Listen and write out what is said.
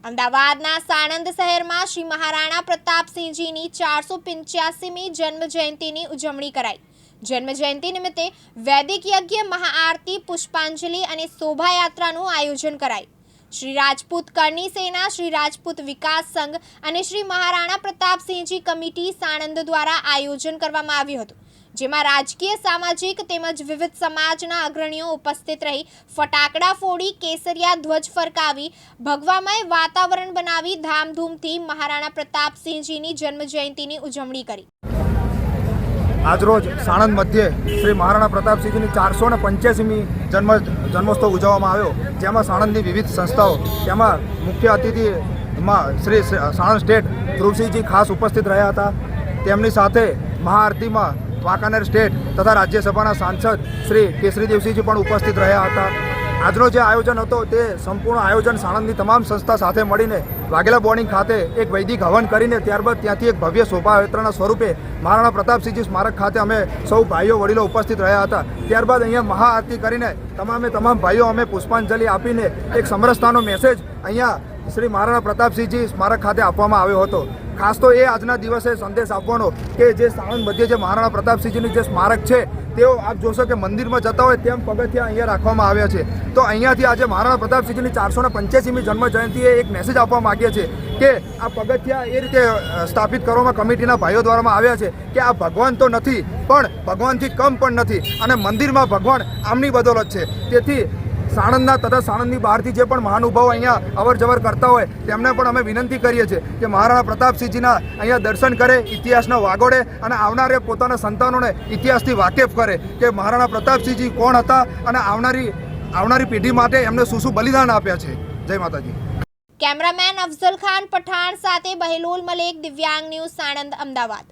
અમદાવાદના સાણંદ શહેરમાં શ્રી મહારાણા પ્રતાપસિંહજીની 485મી જન્મ જયંતિની ઉજવણી કરાઈ। જન્મ જયંતિ નિમિત્તે વૈદિક યજ્ઞ, મહાઆરતી, પુષ્પાંજલિ અને શોભાયાત્રાનું આયોજન કરાયું। શ્રી રાજપૂત કરણી સેના, શ્રી રાજપૂત વિકાસ સંઘ અને શ્રી મહારાણા પ્રતાપસિંહજી કમિટી સાણંદ દ્વારા આયોજન કરવામાં આવ્યું હતું, જેમાં રાજકીય, સામાજિક તેમજ વિવિધ સમાજના અગ્રણીઓ ઉપસ્થિત રહી ફટાકડા ફોડી, કેસરિયા ધ્વજ ફરકાવી ભગવામય વાતાવરણ બનાવી ધામધૂમથી મહારાણા પ્રતાપસિંહજીની જન્મ જયંતિની ઉજવણી કરી। આજરોજ સાણંદ મધ્યે શ્રી મહારાણા પ્રતાપસિંહજીની 485મી જન્મોત્સવ ઉજવવામાં આવ્યો, જેમાં સાણંદની વિવિધ સંસ્થાઓ, તેમાં મુખ્ય અતિથિમાં શ્રી સાણંદ સ્ટેટ ધ્રુવસિંહજી ખાસ ઉપસ્થિત રહ્યા હતા। તેમની સાથે મહાઆરતીમાં વાંકાનેર સ્ટેટ તથા રાજ્યસભાના સાંસદ શ્રી કેસરી દેવસિંહજી પણ ઉપસ્થિત રહ્યા હતા। આજનો જે આયોજન હતો તે સંપૂર્ણ આયોજન સાણંદની તમામ સંસ્થા સાથે મળીને વાઘેલા બોર્ડિંગ ખાતે એક વૈદિક હવન કરીને ત્યારબાદ ત્યાંથી એક ભવ્ય શોભાયાત્રાના સ્વરૂપે મહારાણા પ્રતાપસિંહજી સ્મારક ખાતે અમે સૌ ભાઈઓ વડીલો ઉપસ્થિત રહ્યા હતા। ત્યારબાદ અહીંયા મહાઆરતી કરીને તમામ ભાઈઓ અમે પુષ્પાંજલિ આપીને એક સમરસતાનો મેસેજ અહીંયા શ્રી મહારાણા પ્રતાપસિંહજી સ્મારક ખાતે આપવામાં આવ્યો હતો। ખાસ તો એ આજના દિવસે સંદેશ આપવાનો કે જે સાણંદ મધ્યે જે મહારાણા પ્રતાપસિંહજીની જે સ્મારક છે તેઓ આપ જોશો કે મંદિરમાં જતા હોય તેમ પગથિયા અહીંયા રાખવામાં આવ્યા છે। તો અહીંયાથી આજે મહારાણા પ્રતાપસિંહજીની 485મી જન્મ જયંતિએ એક મેસેજ આપવા માગીએ છીએ કે આ પગથિયા એ રીતે સ્થાપિત કરવામાં કમિટીના ભાઈઓ દ્વારા આવ્યા છે કે આ ભગવાન તો નથી પણ ભગવાનથી કમ પણ નથી અને મંદિરમાં ભગવાન આમની બદોલત છે। તેથી સાણંદના તથા સાણંદની બહારથી જે પણ મહાનુભાવો અહીંયા અવર જવર કરતા હોય તેમને પણ અમે વિનંતી કરીએ છીએ કે મહારાણા પ્રતાપસિંહજીના અહીંયા દર્શન કરે, ઇતિહાસના વાગોડે અને આવનારે પોતાના સંતાનોને ઇતિહાસથી વાકેફ કરે કે મહારાણા પ્રતાપસિંહજી કોણ હતા અને આવનારી પેઢી માટે એમને શું બલિદાન આપ્યા છે। જય માતાજી। કેમેરામેન અફઝલ ખાન પઠાણ સાથે બહેલોલ મલેક, દિવ્યાંગ ન્યૂઝ, સાણંદ, અમદાવાદ।